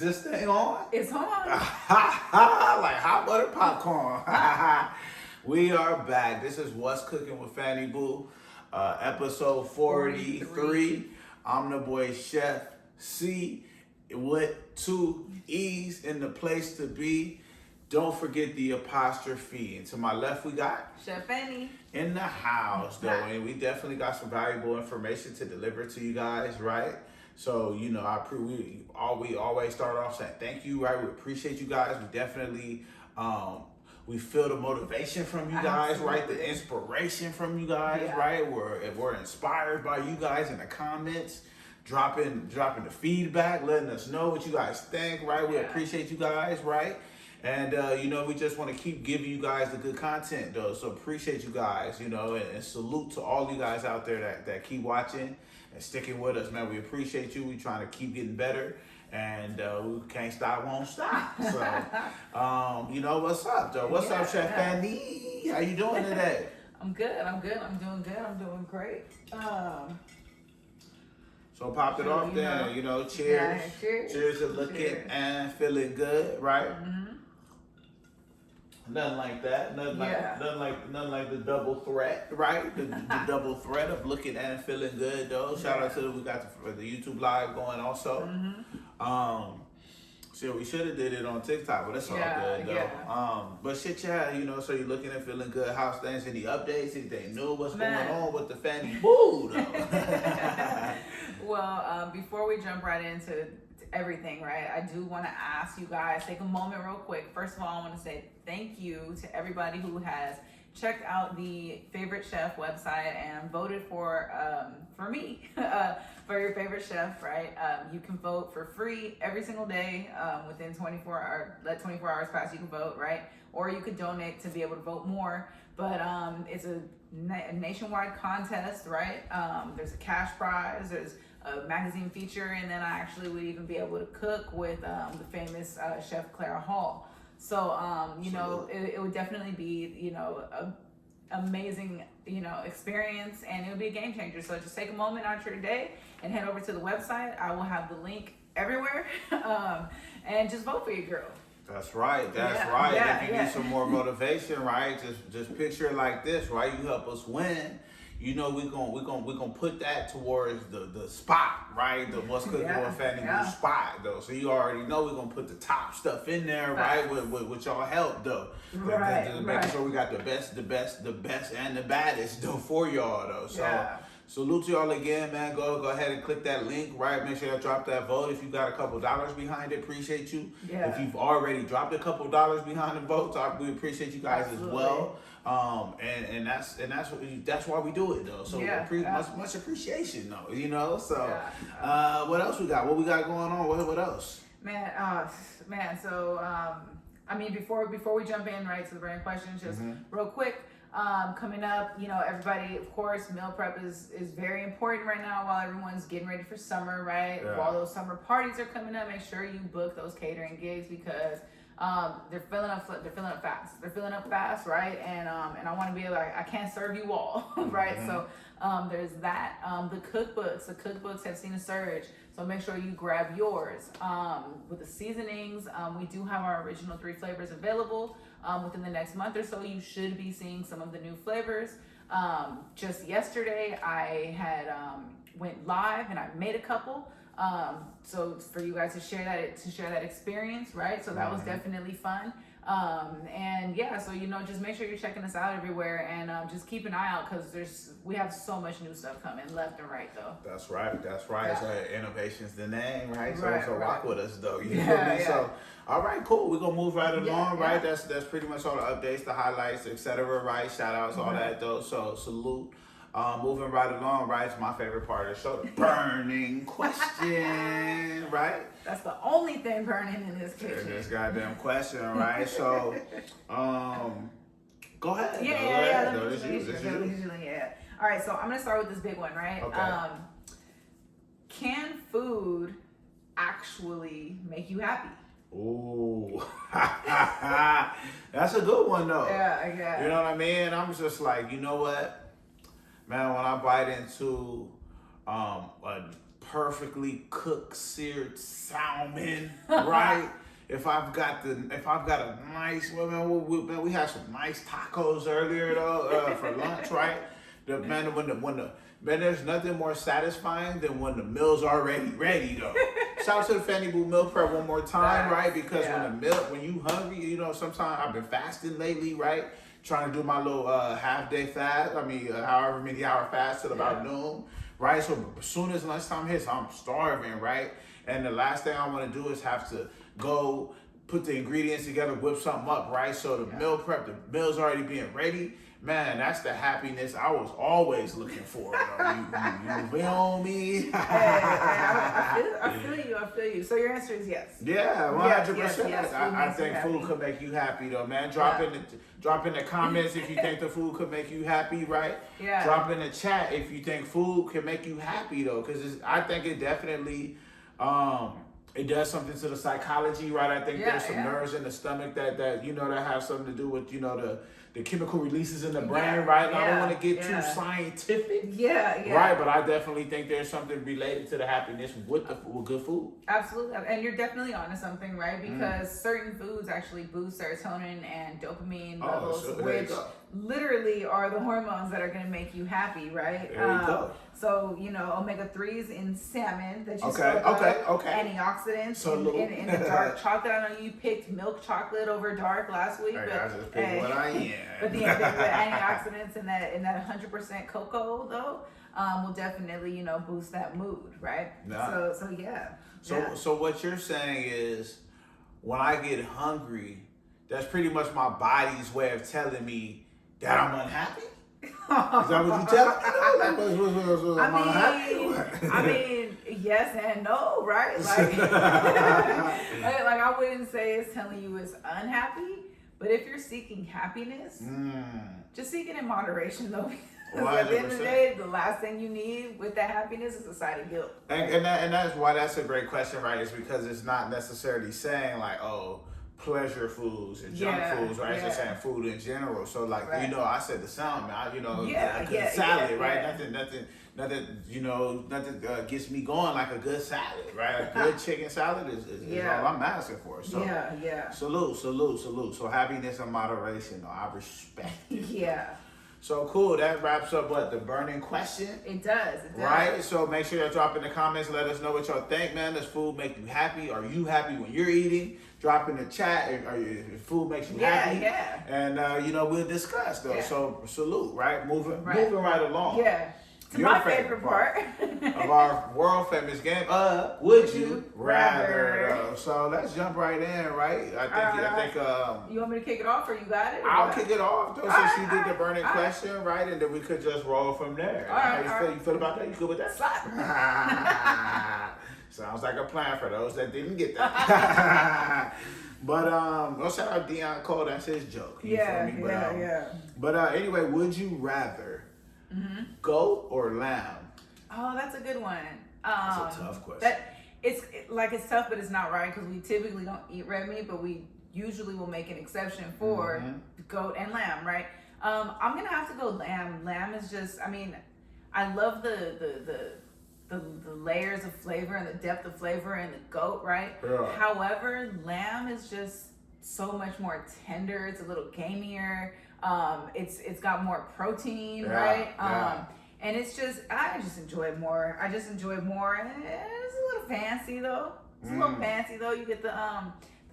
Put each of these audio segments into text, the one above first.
this thing on? It's on. Like hot butter popcorn. We are back. This is What's Cooking with Fanny Boo, episode 43. I'm the boy Chef C with 2 E's in the place to be. Don't forget the apostrophe. And to my left, we got Chef Fanny in the house, though, and we definitely got some valuable information to deliver to you guys, right? So, you know, we always start off saying thank you, right? We appreciate you guys. We definitely we feel the motivation from you guys, right? The inspiration from you guys, right? We're inspired by you guys in the comments, dropping the feedback, letting us know what you guys think, right? We appreciate you guys, right? And, you know, we just want to keep giving you guys the good content, though. So appreciate you guys, you know, and salute to all you guys out there that keep watching and sticking with us, man. We appreciate you. We trying to keep getting better. And we can't stop, won't stop. So, you know, what's up, though? What's up, Chef Fanny? How you doing today? I'm good. I'm doing good. I'm doing great. So popped it off there, you know, cheers. Yeah, cheers. Cheers to looking and feeling good, right? Mm-hmm. Nothing like that. Nothing like the double threat, right? The double threat of looking and feeling good, though. Shout out to we got the YouTube live going also. Shit, we should have did it on TikTok, but it's all good though. But shit, you know, so you're looking and feeling good. How's things? Any updates? Anything new? What's going on with the Fanny Boo, though? Well, before we jump right into everything, right, I do want to ask you guys, take a moment real quick. First of all, I want to say thank you to everybody who has checked out the Favorite Chef website and voted for me for your favorite chef, right? You can vote for free every single day within 24 hours. Let 24 hours pass, you can vote, right? Or you could donate to be able to vote more. But it's a nationwide contest, right? There's a cash prize, there's a magazine feature, and then I actually would even be able to cook with the famous chef Clara Hall. So, you know, it would definitely be, you know, a amazing, you know, experience, and it would be a game changer. So just take a moment out your day and head over to the website. I will have the link everywhere, and just vote for your girl. That's right. That's right. If you need some more motivation, right? Just picture it like this, right? You help us win. You know, we're gonna put that towards the spot, right? The What's Cooking with Fanny Boo spot, though. So you already know we're gonna put the top stuff in there, right? With y'all help, though. Making sure we got the best, and the baddest, though, for y'all, though. So salute to y'all again, man. Go ahead and click that link, right? Make sure y'all drop that vote. If you got a couple dollars behind it, appreciate you. If you've already dropped a couple dollars behind the vote, we appreciat you guys as well. And that's why we do it, though. So much appreciation, though. You know. So what else we got? What we got going on? What else? Man. So I mean, before we jump in right to the burning questions, just real quick. Coming up, you know, everybody, of course, meal prep is very important right now while everyone's getting ready for summer, right? While those summer parties are coming up, make sure you book those catering gigs because they're filling up fast. They're filling up fast, right? And I want to be like, I can't serve you all, right? So there's that. The cookbooks have seen a surge. So make sure you grab yours. With the seasonings, we do have our original 3 flavors available. Within the next month or so, you should be seeing some of the new flavors. Just yesterday, I had went live and I made a couple. So for you guys to share that experience, right? So that was definitely fun. And so, you know, just make sure you're checking us out everywhere and just keep an eye out because we have so much new stuff coming left and right, though. That's right. So innovation's the name, right? So rock with us, though. You know what I mean? So, all right, cool. We're gonna move right along, right? That's pretty much all the updates, the highlights, etc. Right? Shout outs, all that, though. So salute. Moving right along, right? It's my favorite part of the show, the burning question, right? That's the only thing burning in this kitchen. This goddamn question, right? So, go ahead. This is usually. All right, so I'm gonna start with this big one, right? Okay. Can food actually make you happy? Ooh, that's a good one, though. Yeah. You know what I mean? I'm just like, you know what? Man, when I bite into a perfectly cooked seared salmon, right? If I've got a nice, well, man, we had some nice tacos earlier though for lunch, right? Man, there's nothing more satisfying than when the meal's already ready though. Shout out to the Fanny Boo Meal Prep one more time, right? Because when you hungry, you know, sometimes I've been fasting lately, right? Trying to do my little half day fast. I mean, however many hour fast till about noon, right? So as soon as lunchtime hits, I'm starving, right? And the last thing I want to do is have to go put the ingredients together, whip something up, right? So the meal prep, the meal's already being ready. Man, that's the happiness I was always looking for. You feel me? I feel you. So your answer is yes. Yeah, 100%. Yes, I think food could make you happy though, man. Drop in the comments if you think the food could make you happy, right? Yeah. Drop in the chat if you think food can make you happy though, because I think it definitely it does something to the psychology, right? I think there's some nerves in the stomach that you know that have something to do with, you know, the chemical releases in the brain, right? And I don't want to get too scientific, right? But I definitely think there's something related to the happiness with good food. Absolutely, and you're definitely onto something, right? Because certain foods actually boost serotonin and dopamine levels, which literally are the hormones that are going to make you happy, right? There you go. So, you know, omega-3s in salmon that you spoke of, antioxidants in the dark chocolate. I know you picked milk chocolate over dark last week, I just picked what I am. But the antioxidants in that 100% cocoa though will definitely, you know, boost that mood, right? Nah. So what you're saying is, when I get hungry, that's pretty much my body's way of telling me that I'm unhappy. Is that what you tell me? I mean, yes and no, right? Like, like I wouldn't say it's telling you it's unhappy, but if you're seeking happiness, just seek it in moderation, though. Because at the end of the day, the last thing you need with that happiness is a side of guilt. And that's why that's a great question, right? Is because it's not necessarily saying like, oh, pleasure foods and junk foods, right? It's just saying food in general. So like, you know, I said the salmon, salad, right? Nothing, you know, nothing gets me going like a good salad, right? A good chicken salad is all I'm asking for. So salute. So happiness and moderation, though. I respect it. Yeah. So cool. That wraps up the burning question. It does. Right? So make sure to drop in the comments. Let us know what y'all think, man. Does food make you happy? Are you happy when you're eating? Drop in the chat if food makes you happy. Yeah. And, you know, we'll discuss, though. Yeah. So salute, right? Moving right along. Yeah. To my favorite part of our world famous game, Would You Rather? So let's jump right in, right? I think. You want me to kick it off, or you got it? I'll kick it off, though, since you did the burning question, right? And then we could just roll from there. How you feel about that? You good with that? Slap. Sounds like a plan for those that didn't get that. But go shout out Deion Cole. That's his joke. You feel me? But anyway, would you rather goat or lamb? Oh, that's a good one. That's a tough question. It's tough, but it's not right, because we typically don't eat red meat, but we usually will make an exception for goat and lamb, right? I'm gonna have to go lamb. Lamb is just, I mean, I love the layers of flavor and the depth of flavor in the goat, right? Yeah. However, lamb is just so much more tender. It's a little gamier. It's got more protein, right? And I just enjoy it more. And it's a little fancy though. You get the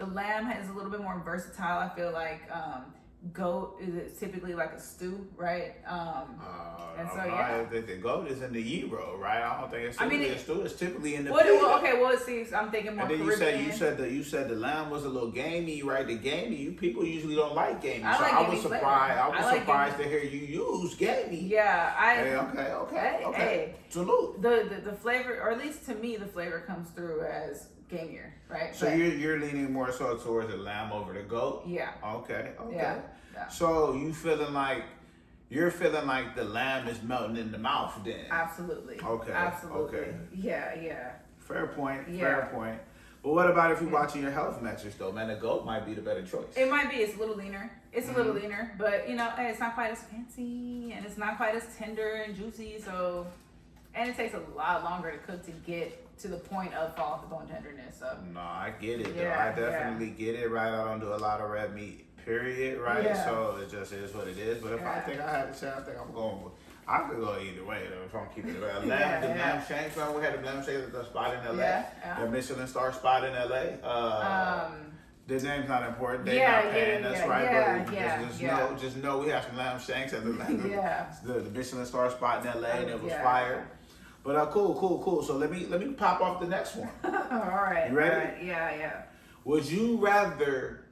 lamb is a little bit more versatile. I feel like goat is typically like a stew, right? The goat is in the gyro, right? I don't think it's typically a stew. It's typically in the see, I'm thinking more. And then you said the lamb was a little gamey, right? The gamey, you people usually don't like gamey. I was surprised to hear you use gamey. Yeah, Okay. Salute. The flavor, or at least to me, the flavor comes through as gamier, right? So you're leaning more so towards the lamb over the goat? Yeah. Okay. Yeah. So you're feeling like the lamb is melting in the mouth then? Absolutely. Okay. Absolutely. Okay. Yeah. Fair point. But what about if you're watching your health metrics though, man? The goat might be the better choice. It might be. It's a little leaner. But you know, it's not quite as fancy and it's not quite as tender and juicy. So and it takes a lot longer to cook to get to the point of fall off the bone tenderness. So No, I get it though. Yeah, I definitely get it, right? I don't do a lot of red meat, period, right? Yeah. So it just is what it is. But if I Yeah. think I had a chance, I think I'm going with, I could go either way though if I'm keeping it real. Yeah, The yeah. lamb shanks, man, we had the lamb shanks at the spot in LA. Yeah. The Michelin star spot in LA. The name's not important. They're Yeah, not paying yeah, us, yeah, right? yeah, But yeah, just yeah. know, just know we have some lamb shanks at the Yeah. the Michelin star spot in LA, and it was Yeah. fire. But cool. So let me pop off the next one. All right. You ready? All right. Yeah. Would you rather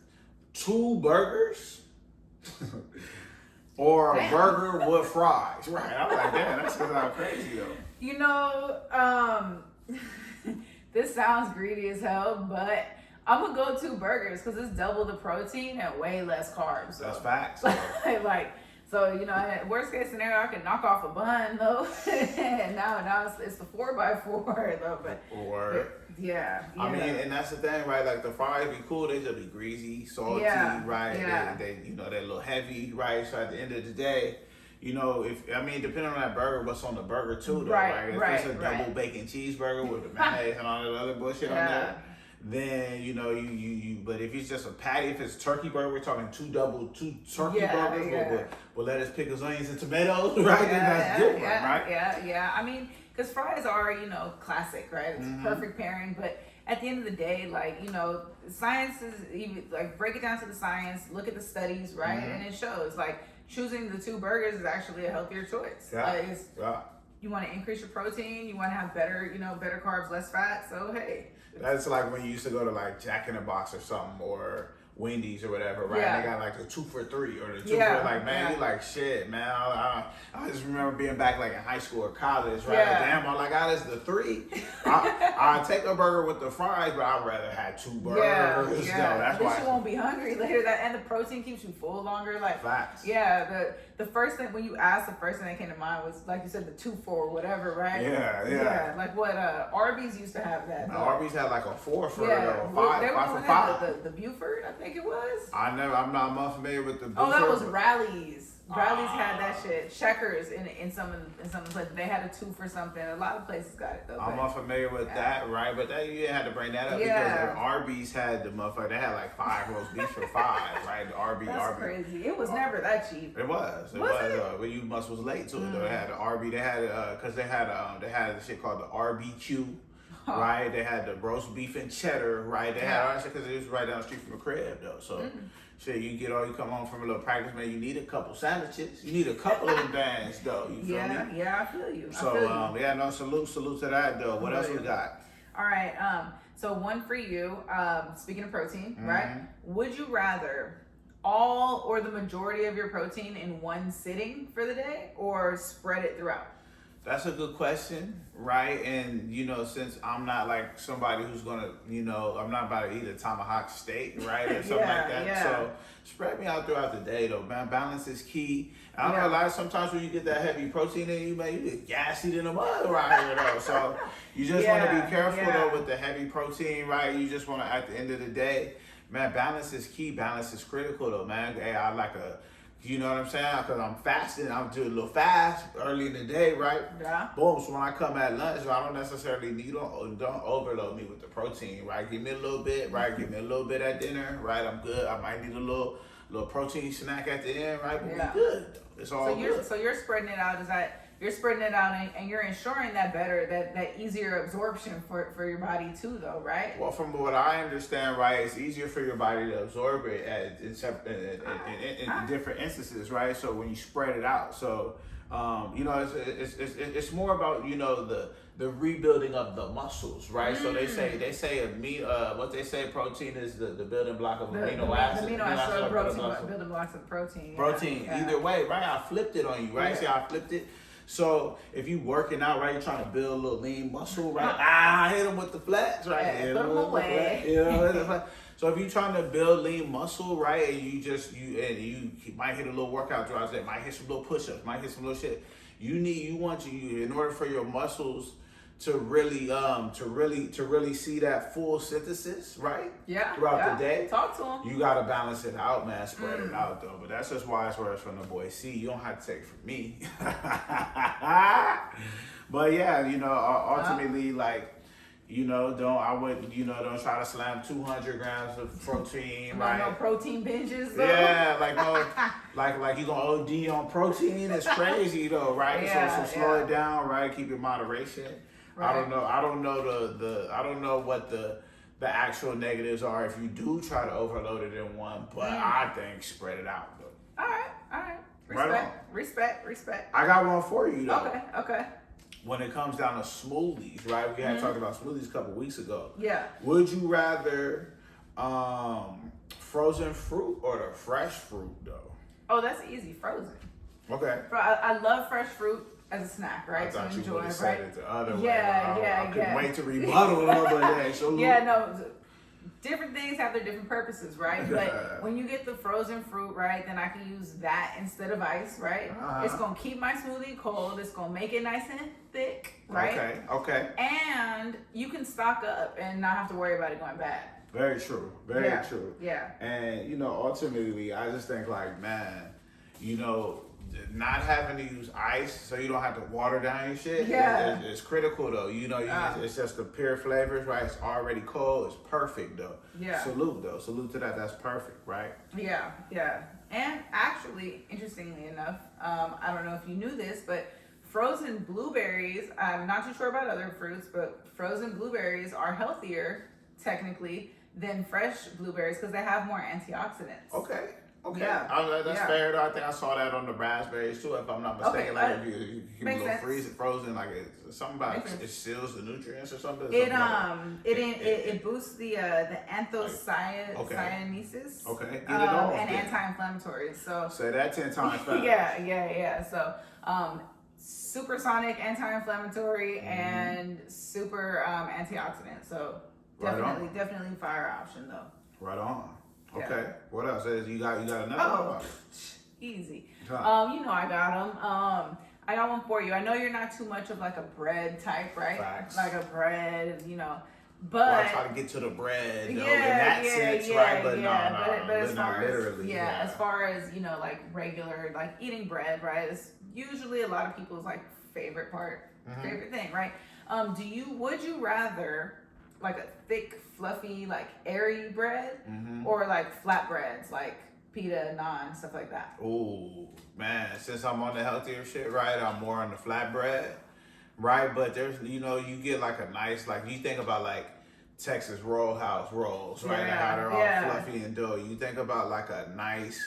2 burgers or a Damn. burger with fries? Right. I'm like, damn, that's sounds crazy though. You know, this sounds greedy as hell, but I'm gonna go 2 burgers because it's double the protein and way less carbs. So. That's facts. Like, so you know, worst case scenario, I can knock off a bun though, and now it's the 4x4 though. But Or yeah. I mean, and that's the thing, right? Like the fries be cool, they just be greasy, salty, Yeah, right? yeah. They you know, they're a little heavy, right? So at the end of the day, you know, depending on that burger, what's on the burger too, though, right? If it's a double bacon cheeseburger with the mayonnaise and all that other bullshit on there, then you know you. But if it's just a patty, if it's turkey burger, we're talking 2 turkey burgers with lettuce, pickles, onions, and tomatoes, right? Then that's different, right? Yeah. I mean, because fries are, you know, classic, right? It's a perfect pairing, but at the end of the day, like, you know, science is even like break it down to the science, look at the studies, right? And it shows like choosing the 2 burgers is actually a healthier choice. Yeah. Like you want to increase your protein, you want to have better, you know, better carbs, less fat. So hey, that's like when you used to go to like Jack in the Box or something, or Wendy's or whatever, right? Yeah. And they got like the 2 for $3 or the 2 Yeah, for, like, man, yeah. you like shit, man. I just remember being back like in high school or college, right? Yeah. Damn, I'm like, this is the 3. I take a burger with the fries, but I'd rather have 2 burgers. yeah. No, that's At least why. you won't be hungry later. And the protein keeps you full longer. Like Facts. yeah, the first thing when you asked, the first thing that came to mind was like you said, the 2 for whatever, right? Yeah. Like what Arby's used to have that. Arby's had like a 4 for Yeah, it, or 5, they were 5 doing for that, 5. the Buford, I think it was. I'm not familiar with the. Oh, that was Buford. Rally's. Rally's had that shit. Checkers in some places they had a 2 for something. A lot of places got it though. I'm unfamiliar with that, right? But that, you didn't have to bring that up because the Arby's had the motherfucker. They had like 5 roast beef for 5, right? The That's crazy. It was never that cheap. It was. But you was late to it though. They had the Arby. They had because they had the shit called the RBQ. Right, they had the roast beef and cheddar. Right, they had all that shit because it was right down the street from the crib, though. So, shit, you come home from a little practice, man. You need a couple sandwiches. You need a couple of them things, though. You feel me? Yeah, I feel you. So, salute to that, though. What else we got? All right. So one for you. Speaking of protein, right? Would you rather all or the majority of your protein in one sitting for the day, or spread it throughout? That's a good question, right? And, you know, since I'm not like somebody who's gonna, you know, I'm not about to eat a tomahawk steak, right? Or something like that. So spread me out throughout the day though, man. Balance is key. I'm not gonna lie, sometimes when you get that heavy protein in you, man, you get gassy in the mud around here though. So you just wanna be careful though with the heavy protein, right? You just wanna, at the end of the day, man, balance is key. Balance is critical though, man. Hey, I like you know what I'm saying? Because I'm fasting. I'm doing a little fast early in the day, right? Yeah. Boom. So when I come at lunch, I don't necessarily don't overload me with the protein, right? Give me a little bit, right? Give me a little bit at dinner, right? I'm good. I might need a little protein snack at the end, right? But we good. It's all good. So you're spreading it out. Is that you're spreading it out and you're ensuring that that easier absorption for your body too, though, right? Well, from what I understand, right, it's easier for your body to absorb it in different instances, right? So when you spread it out, so you know, it's more about, you know, the rebuilding of the muscles, right? So they say what they say, protein is the building block of amino acids. Amino acids, building blocks of protein. Protein, either way, right? I flipped it on you, right? See how I flipped it? So if you working out, right, you're trying to build a little lean muscle, right? I hit them with the flats, right? Put them away. You know, so if you're trying to build lean muscle, right, and you might hit a little workout throughout the day, might hit some little push-ups, might hit some little shit. In order for your muscles to really see that full synthesis, right? Yeah. Throughout the day. Talk to them. You gotta balance it out, man. Spread it out though. But that's just wise words from the boy C. You don't have to take it from me. But yeah, ultimately, like, don't try to slam 200 grams of protein, right? No protein binges, though. Yeah, like you gonna OD on protein. It's crazy though, right? Yeah, so slow it down, right? Keep your moderation. Right. I don't know what the actual negatives are if you do try to overload it in one, but I think spread it out though. All right. Right Respect. I got one for you though. Okay. When it comes down to smoothies, right? We had talked about smoothies a couple weeks ago. Yeah. Would you rather frozen fruit or the fresh fruit though? Oh, that's easy. Frozen. Okay. I love fresh fruit as a snack, right? I thought you enjoy, would have said it the other way. Yeah. I couldn't wait to rebuttal, but yeah, so Yeah, no. Different things have their different purposes, right? But when you get the frozen fruit, right, then I can use that instead of ice, right? It's gonna keep my smoothie cold. It's gonna make it nice and thick, right? Okay. And you can stock up and not have to worry about it going bad. Very true. Very true. Yeah. And ultimately, I just think like, man, not having to use ice so you don't have to water down your shit. Yeah. It's critical though. It's just the pure flavors, right? It's already cold. It's perfect though. Yeah. Salute to that. That's perfect, right? Yeah. And actually, interestingly enough, I don't know if you knew this, but frozen blueberries, I'm not too sure about other fruits, but frozen blueberries are healthier, technically, than fresh blueberries because they have more antioxidants. Okay. Yeah. That's fair though. I think I saw that on the raspberries too, if I'm not mistaken. Like if you keep a little frozen, like it's something about it seals the nutrients or something. It boosts the anthocyanins. Okay. Get it off. And anti-inflammatories. So say that 10 times fast. Yeah. So supersonic anti-inflammatory and super antioxidant. So definitely fire option though. Right on. Okay. Yeah. What else? You got another one? Easy. I got them. I got one for you. I know you're not too much of like a bread type, right? Facts. Like a bread, but well, I try to get to the bread, though, in that sense, right? But but as not far literally. As far as like regular, like eating bread, right? It's usually a lot of people's like favorite thing, right? Would you rather like a thick, fluffy, like airy bread, or like flat breads, like pita, naan, stuff like that? Oh man, since I'm on the healthier shit, right? I'm more on the flat bread, right? But there's, you get like a nice, like you think about like Texas Roadhouse rolls, right? And how they're all fluffy and doughy. You think about like a nice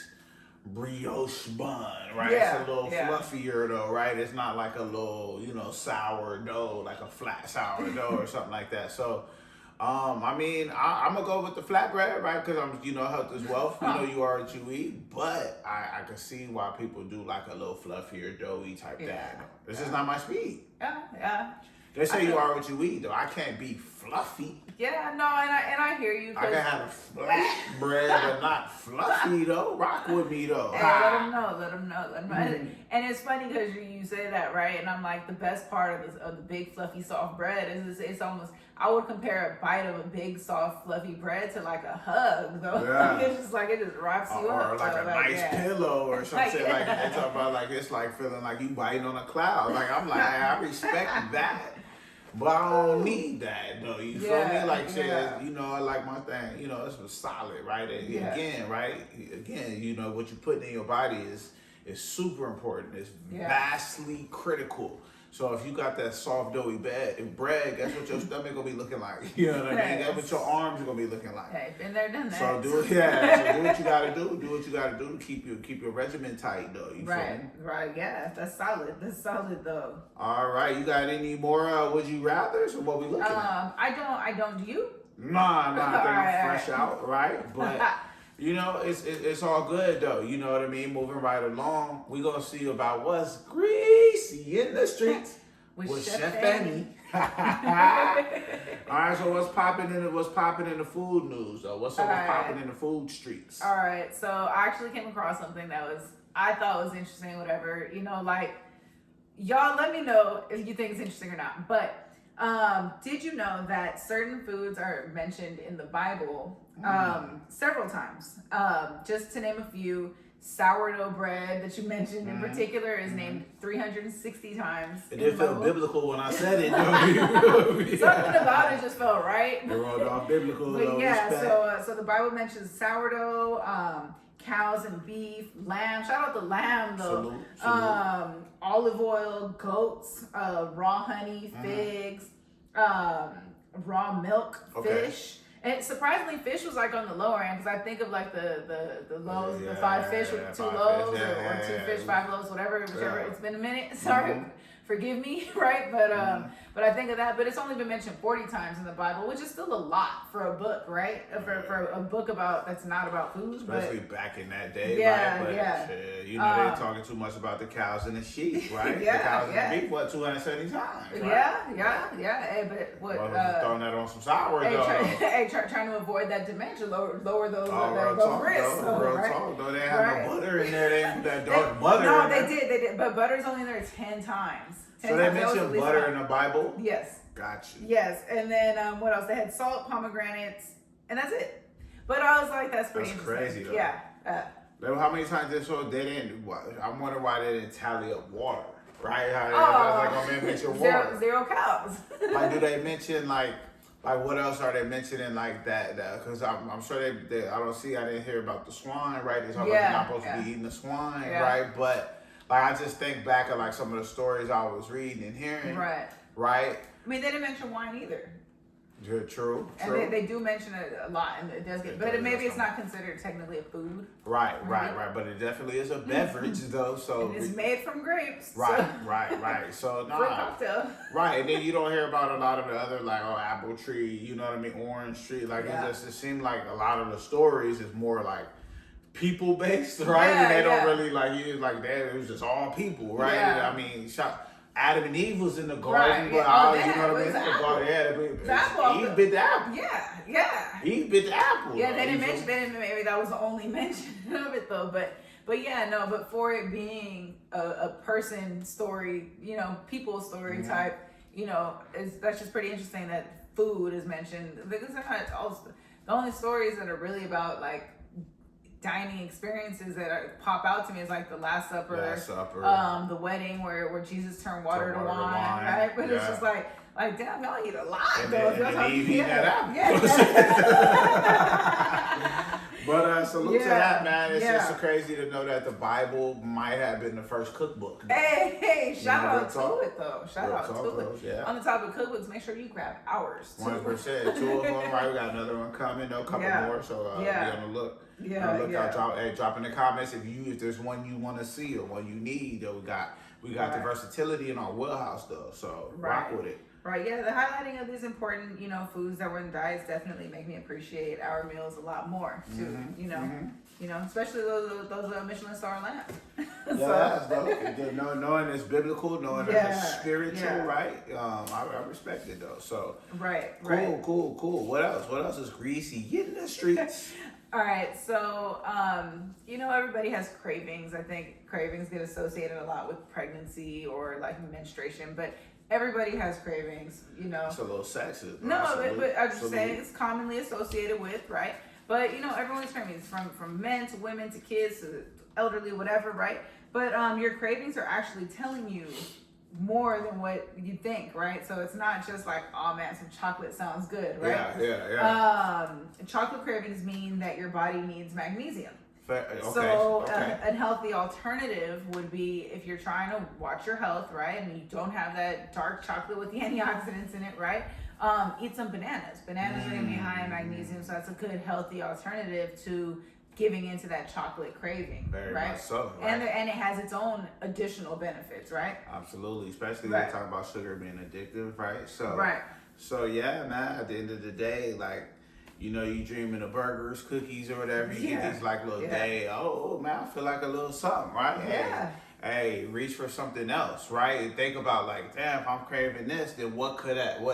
brioche bun, right? It's a little fluffier though, right? It's not like a little, sourdough, like a flat sourdough or something like that. So, I'm gonna go with the flatbread, right? Because I'm, health is wealth. You are what you eat. But I can see why people do like a little fluffier, doughy type thing. This is not my speed. Yeah. They say you are what you eat, though. I can't be fluffy. Yeah, no, and I hear you. I can have a flat bread, but not fluffy, though. Rock with me, though. Hey, let them know. And it's funny because you say that, right? And I'm like, the best part of the big, fluffy, soft bread is it's almost, I would compare a bite of a big, soft, fluffy bread to like a hug, though. Yeah. It's just like, it just rocks you up. Or like a nice pillow or something. Like they talk about, like, it's like feeling like you biting on a cloud. Like, I'm like, I respect that. But I don't need that, though. You feel me? Like, I like my thing. It's solid, right? Again, what you put in your body is super important. It's vastly critical. So if you got that soft, doughy bread, guess what your stomach gonna be looking like? You know what I mean? That's what your arms are gonna be looking like. Hey, been there, done that. So do what you gotta do. Do what you gotta do to keep your regimen tight, though. You feel me? Right. Yeah, that's solid. That's solid, though. All right, you got any more would you rather's or what we looking at? I don't. Do you? Nah. I'm fresh out, right? But. It's all good though. You know what I mean? Moving right along, we gonna see about what's greasy in the streets with Chef Annie. All right, so what's popping in the food news though? What's popping in the food streets? All right, so I actually came across something I thought was interesting. Whatever, like y'all, let me know if you think it's interesting or not. But Did you know that certain foods are mentioned in the Bible several times? Just to name a few, sourdough bread that you mentioned in particular is named 360 times. It did feel biblical when I said it. Though. Something about it just felt right. It rolled off biblical. But yeah, so the Bible mentions sourdough, cows and beef, lamb. Shout out the lamb though. Salute. Olive oil, goats, raw honey, figs, raw milk, fish. And surprisingly, fish was like on the lower end because I think of like the loaves, the 5 fish with 2 loaves or 2 fish, 5 loaves, whatever. Whichever. It's been a minute. Sorry. Forgive me, right? But I think of that. But it's only been mentioned 40 times in the Bible, which is still a lot for a book, right? For a book that's not about food. Especially back in that day, yeah, right? But yeah. You know, they're talking too much about the cows and the sheep, right? Yeah, the cows and the beef, 270 times, right? Yeah. Hey, but what? Throwing that on some sour, trying to avoid that dimension, lower those risks. Real talk, though. They have no butter in there. They didn't put that dark butter no, in they there. did. But butter's only in there 10 times. So they mentioned butter in the Bible? Yes. Got you. Yes. And then what else? They had salt, pomegranates, and that's it. But I was like, that's pretty interesting. Crazy, though. Yeah. How many times they didn't, I wonder why they didn't tally up water, right? How they mention water. Zero cows. Like, do they mention, like what else are they mentioning like that? Because I'm sure they, I didn't hear about the swine, right? They talk about you're not supposed to be eating the swine, right? But like, I just think back of like some of the stories I was reading and hearing. Right. I mean, they didn't mention wine either. True. And they do mention it a lot, and it does get, but maybe it's not considered technically a food. Right. But it definitely is a beverage though. So and it's made from grapes. Right. So for a cocktail. Right, and then you don't hear about a lot of the other like apple tree, you know what I mean, orange tree. Like it seemed like a lot of the stories is more like people based, right? And they don't really like that. It was just all people, right? Yeah. I mean, Adam and Eve was in the garden, but you know what I mean? Eve bit the apple. Yeah. Eve bit the apple. Yeah, they didn't mention. Maybe that was the only mention of it though. But but for it being a person story, people story type, that's just pretty interesting that food is mentioned because the only stories that are really about like dining experiences that pop out to me is like the Last Supper, the wedding where Jesus turned water to wine, right? But it's just like damn, y'all eat a lot. And Eve eat that apple. But salute to that, man. It's just crazy to know that the Bible might have been the first cookbook. Hey, shout out to it though. Shout out to it. Yeah. On the topic of cookbooks, make sure you grab ours. 100%. 2 of them, right? We got another one coming. A couple more, so be on the look. Drop in the comments if there's one you want to see or one you need. We got the versatility in our wheelhouse though, so rock with it. Right, yeah, the highlighting of these important, foods that were in diets definitely make me appreciate our meals a lot more too. Especially those Michelin star lamps. Knowing it's biblical, knowing it's spiritual, right? I respect it though. So cool. What else is greasy in the streets? All right, so everybody has cravings. I think cravings get associated a lot with pregnancy or like menstruation, but everybody has cravings, It's a little sexist. No, but I'm just saying it's commonly associated with, right? But everyone's cravings from men to women to kids to elderly, whatever, right? But your cravings are actually telling you more than what you think, right? So it's not just like, oh man, some chocolate sounds good, right? Yeah. Chocolate cravings mean that your body needs magnesium. Okay. A healthy alternative would be if you're trying to watch your health, right? And you don't have that dark chocolate with the antioxidants in it, right? Eat some bananas. Bananas are going to be high in magnesium, so that's a good healthy alternative to giving into that chocolate craving, Very right? much so, right? And it has its own additional benefits, right? Absolutely, especially when they talk about sugar being addictive, right? So yeah, man. At the end of the day, like. You dreaming of burgers, cookies, or whatever. You get these like little day. Oh man, I feel like a little something, right? Yeah. Hey, reach for something else, right? And think about like, damn, if I'm craving this, then what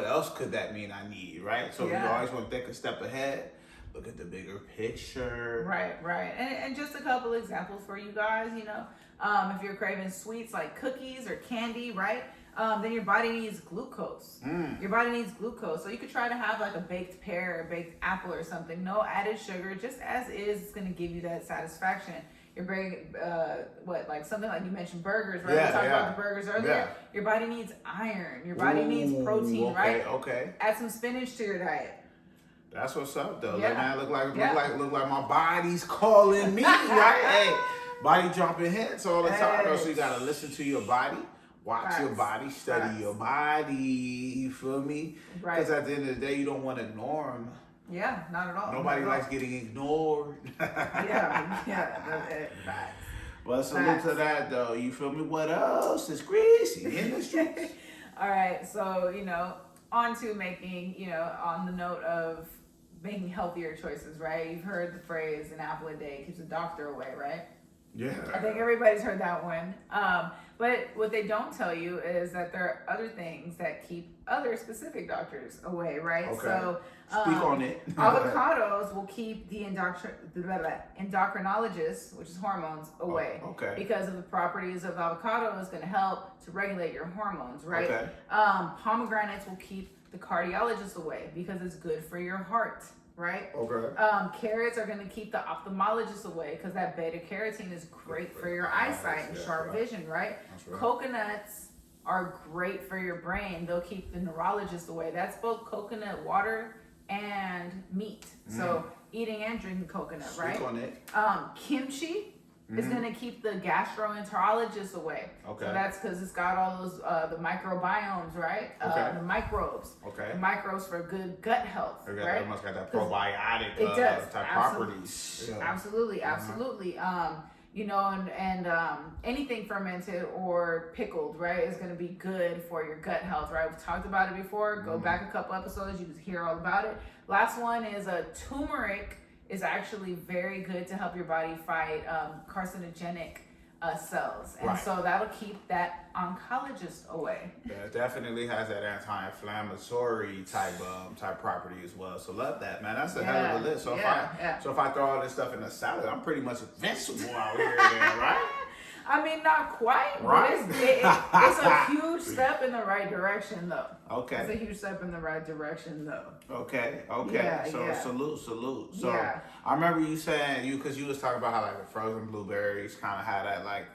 else could that mean I need, right? So you always want to think a step ahead. Look at the bigger picture. Right. And just a couple examples for you guys. If you're craving sweets like cookies or candy, right? then your body needs glucose. Your body needs glucose. So you could try to have like a baked pear, a baked apple or something. No added sugar, just as is. It's going to give you that satisfaction. You're very, like something like you mentioned burgers, right? Yeah, We talked yeah. about the burgers earlier. Yeah. Your body needs iron. Your body needs protein, okay, right? Okay. Add some spinach to your diet. That's what's up, though. Yeah. Like, man, look Yeah. like my body's calling me, right? Hey, body jumping hits all the time, though. So you gotta listen to your body, watch your body, study your body. You feel me? Right. Because at the end of the day, you don't want to ignore them. Yeah, not at all. Nobody Not at all. likes getting ignored. Facts. But salute to that, though. You feel me? What else is greasy in the streets? All right, so on to making, on the note of making healthier choices, right? You've heard the phrase "an apple a day keeps a doctor away," right? Yeah. I think everybody's heard that one. But what they don't tell you is that there are other things that keep other specific doctors away, right? Okay. So Speak on it. avocados will keep the endocrinologists, which is hormones, away. Okay. Because of the properties of avocado is going to help to regulate your hormones, right? Okay. Pomegranates will keep the cardiologists away because it's good for your heart, right? Okay. Carrots are going to keep the ophthalmologists away because that beta carotene is great for your eyesight and sharp vision, right? That's right. Coconuts are great for your brain. They'll keep the neurologists away. That's both coconut water and meat. So eating and drinking coconut, right? Speak on it. Kimchi is going to keep the gastroenterologists away. Okay. So that's because it's got all those the microbiomes, right? Okay. The microbes. Okay. The microbes for good gut health, Okay, right? it must got that probiotic It does. type Absolutely. properties. Yeah. Absolutely. And anything fermented or pickled, right, is going to be good for your gut health, right? We've talked about it before. Go back a couple episodes, you can hear all about it. Last one is turmeric is actually very good to help your body fight carcinogenic cells. And Right. so that'll keep that oncologist away. Yeah, it definitely has that anti-inflammatory type property as well. So love that, man. That's a hell of a list. So if I throw all this stuff in a salad, I'm pretty much invincible out here, then, right? I mean, not quite, Right. but it's a huge step in the right direction, though. Okay. It's a huge step in the right direction, though. Okay. Yeah, So yeah. salute. So Yeah. I remember you saying because you was talking about how like the frozen blueberries kind of had that like,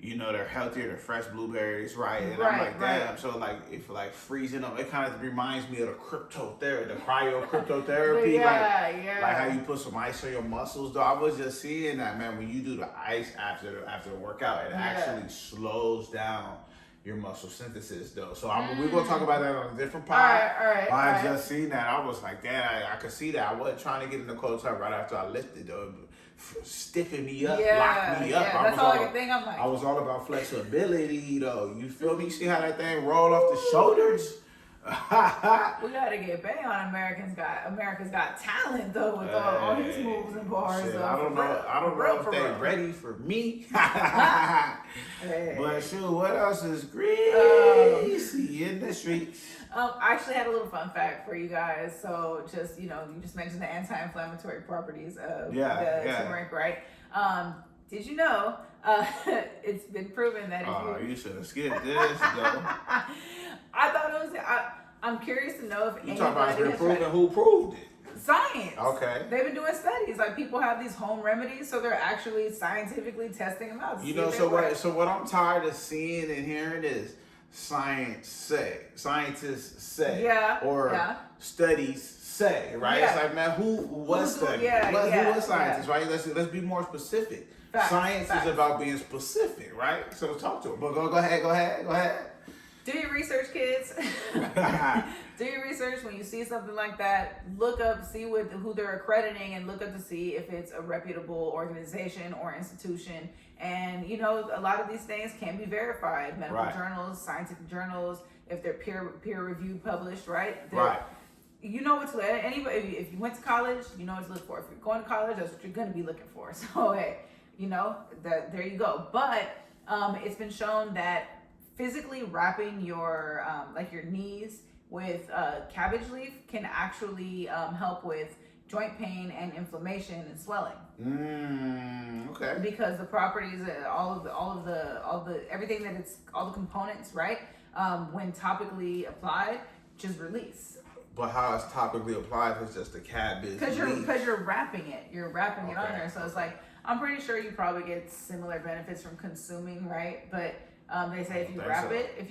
they're healthier than fresh blueberries, right? And I'm like, damn. So like if like freezing them, it kind of reminds me of the cryotherapy, the cryotherapy, like how you put some ice on your muscles. Though I was just seeing that, man. When you do the ice after the workout, it actually slows down your muscle synthesis, though. So we're gonna talk about that on a different pod. All right. I just seen that. I was like, damn, I could see that. I wasn't trying to get in the cold tub right after I lifted, though. Stiffen me up, lock me up. That's all I can think. I'm like, I was all about flexibility, though. You feel me? See how that thing roll off the shoulders? we gotta get Bay on America's Got Talent, though, with all his moves and bars. Shit, I don't know if they're ready for me. But shoot, what else is greasy in the streets? I actually had a little fun fact for you guys. So just, you just mentioned the anti-inflammatory properties of the turmeric, right? Did you know it's been proven that if you should have skipped this, though. I thought it was, I'm curious to know if you talking about it's been has proven, who proved it? Science. Okay. They've been doing studies. Like people have these home remedies, so they're actually scientifically testing them out. So what I'm tired of seeing and hearing is scientists say, studies say, right? Yeah. It's like, man, who was studying? Yeah, who was scientists, right? Let's be more specific. Facts, Science is about being specific, right? So talk to them. But go ahead. Do your research, kids. Do your research. When you see something like that, look up, see who they're accrediting, and look up to see if it's a reputable organization or institution. And a lot of these things can be verified. Medical journals, scientific journals, if they're peer reviewed, published, right? You know what to look at. Anybody, if you went to college, you know what to look for. If you're going to college, that's what you're going to be looking for. So hey, that there you go. But it's been shown that physically wrapping your your knees with cabbage leaf can actually help with joint pain and inflammation and swelling. Okay. Because the properties, all the everything that all the components, right, when topically applied, just release. But how it's topically applied is just the cannabis. Because you're wrapping it. You're wrapping it on there. So it's like, I'm pretty sure you probably get similar benefits from consuming, right? But they say if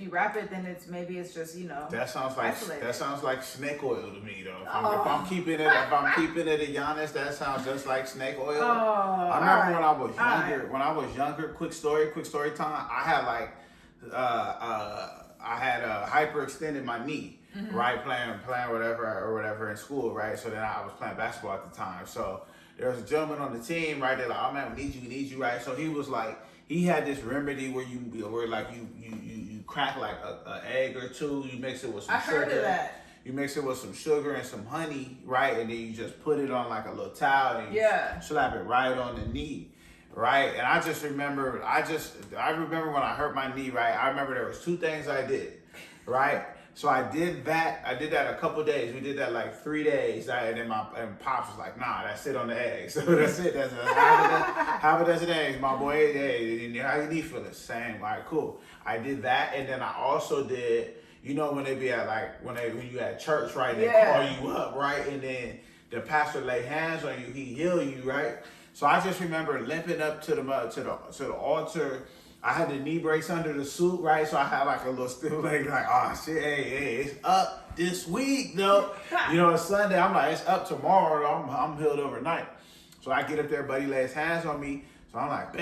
you wrap it, then it's just, you know. That sounds like isolated. that sounds like snake oil to me though. If I'm keeping it at Giannis, that sounds just like snake oil. I remember when I was younger. When I was younger, quick story time. I had like I had hyperextended my knee, right? Playing whatever in school, right? So then I was playing basketball at the time. So there was a gentleman on the team, right? They're like, oh man, we need you, right? So he was like, he had this remedy where you crack like an egg or two, you mix it with some sugar. Heard of that. You mix it with some sugar and some honey, right? And then you just put it on like a little towel and you slap it right on the knee, right? And I just remember, I remember when I hurt my knee, right? I remember there was 2 things I did, right? So I did that a couple days. We did that like 3 days. And then Pops was like, nah, that's it on the eggs. So that's it. That's half a dozen eggs, my boy. Hey, how your knee feeling? Same. All right, cool. I did that. And then I also did, you know, when they be at like, when you at church, right? They call you up, right? And then the pastor lay hands on you. He heal you, right? So I just remember limping up to the altar. I had the knee brace under the suit, right? So I had like a little stiff leg, like, oh shit, hey, it's up this week, though. You know, it's Sunday. I'm like, it's up tomorrow. I'm healed overnight. So I get up there, buddy lays hands on me. So I'm like,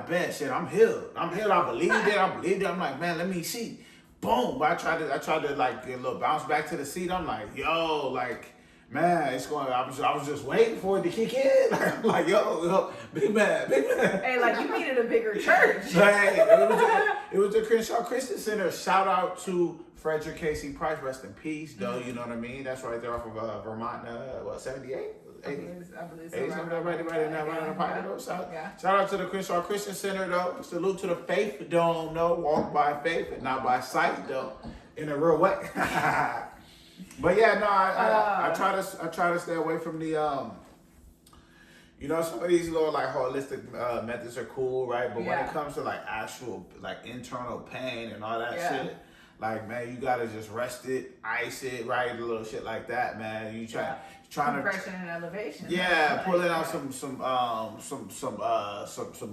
bet, shit, I'm healed. I believed it. I'm like, man, let me see. Boom. But I tried to like get a little bounce back to the seat. I'm like, yo, like, man, it's going. I was just waiting for it to kick in. I'm like, yo, big man. Hey, like you needed a bigger church. Hey, it was the Crenshaw Christian Center. Shout out to Frederick Casey Price, rest in peace, though. You know what I mean? That's right there off of Vermont. 78, 80. I believe so. 80 something right in the pocket though. Shout out to the Crenshaw Christian Center though. Salute to the faith. Don't know, walk by faith and not by sight though, in a real way. But yeah, no, I try to stay away from the you know, some of these little like holistic methods are cool, right? But when it comes to like actual like internal pain and all that shit, like man, you gotta just rest it, ice it, right? A little shit like that, man. You trying compression and elevation. Yeah, pulling out some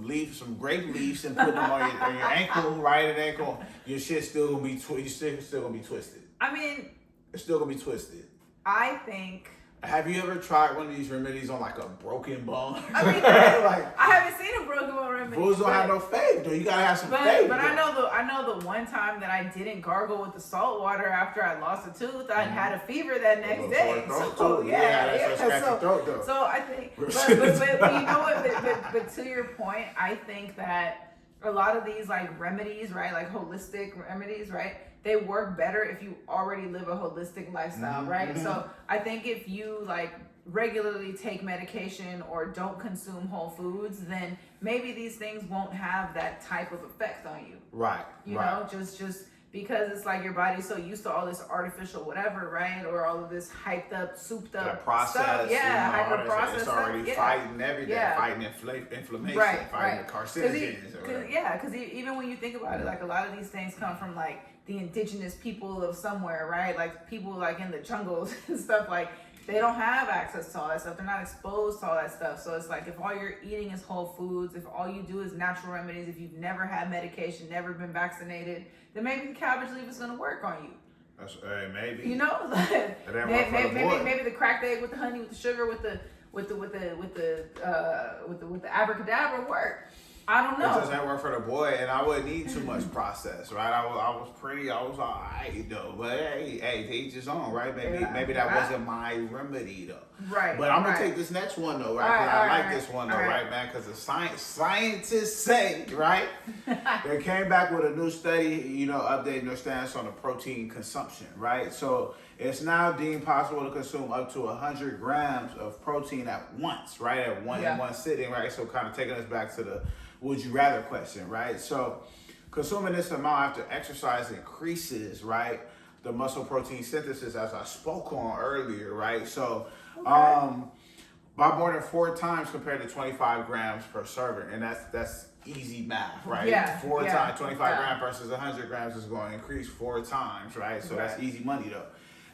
leaves, some grape leaves, and putting them on your ankle, right? An ankle, your shit's still gonna be still gonna be twisted. I mean, it's still gonna be twisted. I think. Have you ever tried one of these remedies on like a broken bone? I mean, like, I haven't seen a broken bone remedy. Fools don't have no faith, though. You gotta have some faith. But I know the one time that I didn't gargle with the salt water after I lost a tooth, I had a fever that next day. So I think, but you know what? But to your point, I think that a lot of these like remedies, right, like holistic remedies, right, they work better if you already live a holistic lifestyle, right? So I think if you like regularly take medication or don't consume whole foods, then maybe these things won't have that type of effect on you. Right. You know, just because it's like your body's so used to all this artificial whatever, right? Or all of this hyped up, souped up process, stuff. Yeah, hyper processed stuff. It's already fighting everything, fighting inflammation, fighting the carcinogens. Because even when you think about it, like a lot of these things come from like the indigenous people of somewhere, right? Like people like in the jungles and stuff, like they don't have access to all that stuff. They're not exposed to all that stuff. So it's like if all you're eating is whole foods, if all you do is natural remedies, if you've never had medication, never been vaccinated, then maybe the cabbage leaf is going to work on you. That's maybe. You know, maybe the cracked egg with the honey, with the sugar, with the abracadabra work. I don't know. It doesn't work for the boy, and I wouldn't need too much process, right? I was all right though. But hey, to each his own, right? Maybe that wasn't my remedy though. Right. But I'm gonna take this next one though, right? Because I like this one though, right, man? Because the scientists say, right? They came back with a new study, you know, updating their stance on the protein consumption, right? So it's now deemed possible to consume up to 100 grams of protein at once, right? In one sitting, right? So kind of taking us back to the would you rather question, right? So consuming this amount after exercise increases, right, the muscle protein synthesis as I spoke on earlier, right? So by more than 4 times compared to 25 grams per serving, and that's easy math, right? Yeah, 4 times, 25 yeah. grams versus 100 grams is going to increase 4 times, right? So that's Right. easy money though.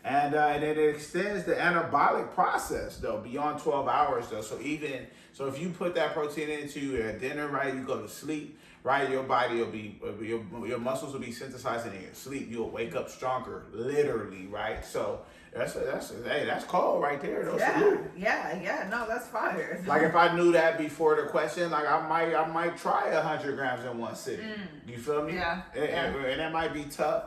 And then it extends the anabolic process though beyond 12 hours though. So if you put that protein into your dinner, right, you go to sleep, right, your body will be your muscles will be synthesizing in your sleep. You'll wake up stronger, literally, right? So that's cold right there though. Salute. Yeah. No, that's fire. Like if I knew that before the question, like I might try 100 grams in one sitting. You feel me? Yeah. And that might be tough.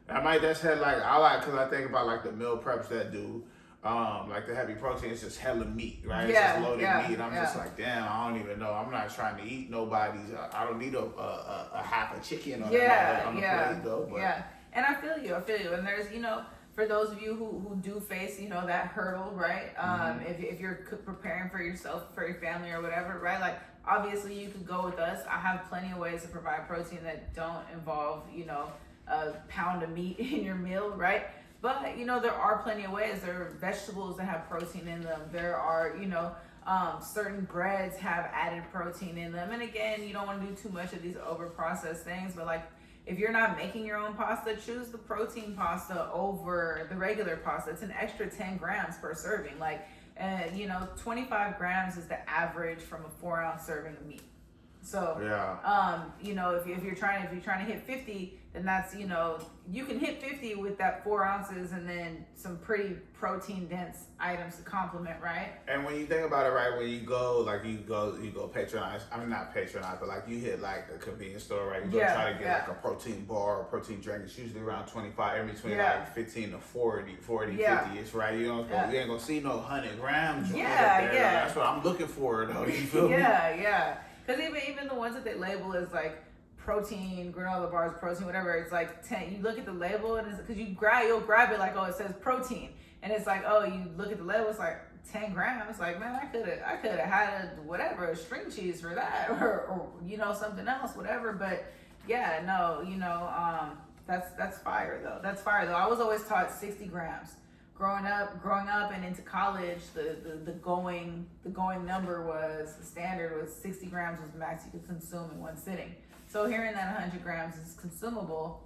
Because I think about like the meal preps that do, like the heavy protein, it's just hella meat, right? Yeah, It's just loaded yeah, meat. And I'm yeah. just like, damn, I don't even know. I'm not trying to eat nobody's. I don't need a half a chicken on the plate though. But. Yeah. And I feel you. And there's, for those of you who do face, that hurdle, right? If you're preparing for yourself, for your family or whatever, right? Like, obviously you could go with us. I have plenty of ways to provide protein that don't involve, a pound of meat in your meal, right? But, there are plenty of ways. There are vegetables that have protein in them. There are, certain breads have added protein in them. And again, you don't want to do too much of these over processed things, but like, if you're not making your own pasta, choose the protein pasta over the regular pasta. It's an extra 10 grams per serving. 25 grams is the average from a 4-ounce serving of meat. So, if you're trying to hit 50, then that's, you can hit 50 with that 4 ounces and then some pretty protein dense items to complement, right? And when you think about it, right, when you go patronize, I mean, not patronize, but like you hit like a convenience store, right? You go try to get like a protein bar or protein drink. It's usually around 25, in between like 15 to 40, 50-ish, right? You ain't gonna see no 100 grams. That's what I'm looking for, though. You feel me? Yeah. Because even the ones that they label as like protein, granola bars, protein, whatever, it's like 10. You look at the label and it's because you'll grab it like, oh, it says protein, and it's like, oh, you look at the label, it's like 10 grams. Like, man, I could have had a string cheese for that, or something else, whatever. But yeah, no, that's fire though. That's fire though. I was always taught 60 grams. Growing up and into college, the going number was, the standard was 60 grams was the max you could consume in one sitting. So hearing that 100 grams is consumable,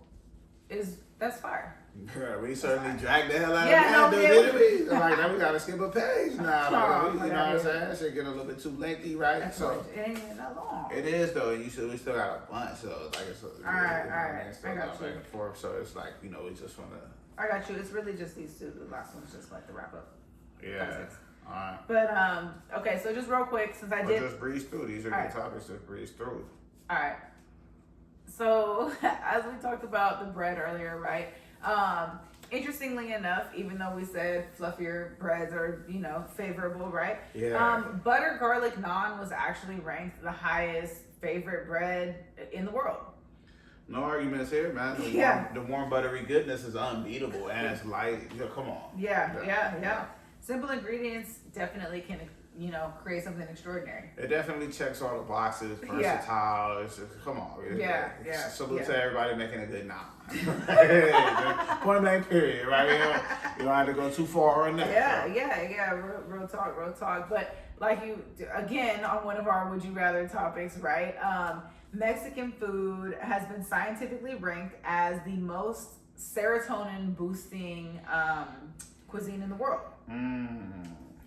that's fire. Yeah, we certainly dragged the hell out of that, didn't we? Like, now we gotta skip a page now. You know what I'm saying? That shit get a little bit too lengthy, right? It ain't even that long. It is though, and we still got a bunch, so like it's all right. I got you. Back and forth, so it's like we just wanna. I got you. It's really just these two. The last one's just like the wrap up. Yeah. All right. But okay. So just real quick, since I did just breeze through. These are good topics to breeze through. All right. So as we talked about the bread earlier, right? Interestingly enough, even though we said fluffier breads are, favorable, right? Yeah. Butter garlic naan was actually ranked the highest favorite bread in the world. No arguments here, man. The warm buttery goodness is unbeatable, and it's light. Come on. Yeah. Simple ingredients definitely can, create something extraordinary. It definitely checks all the boxes. Versatile. It's just, come on. Salute to everybody making a good naan. Point blank period, right? You don't have to go too far on that. Yeah. Real talk. But like again, on one of our Would You Rather topics, right? Mexican food has been scientifically ranked as the most serotonin boosting cuisine in the world.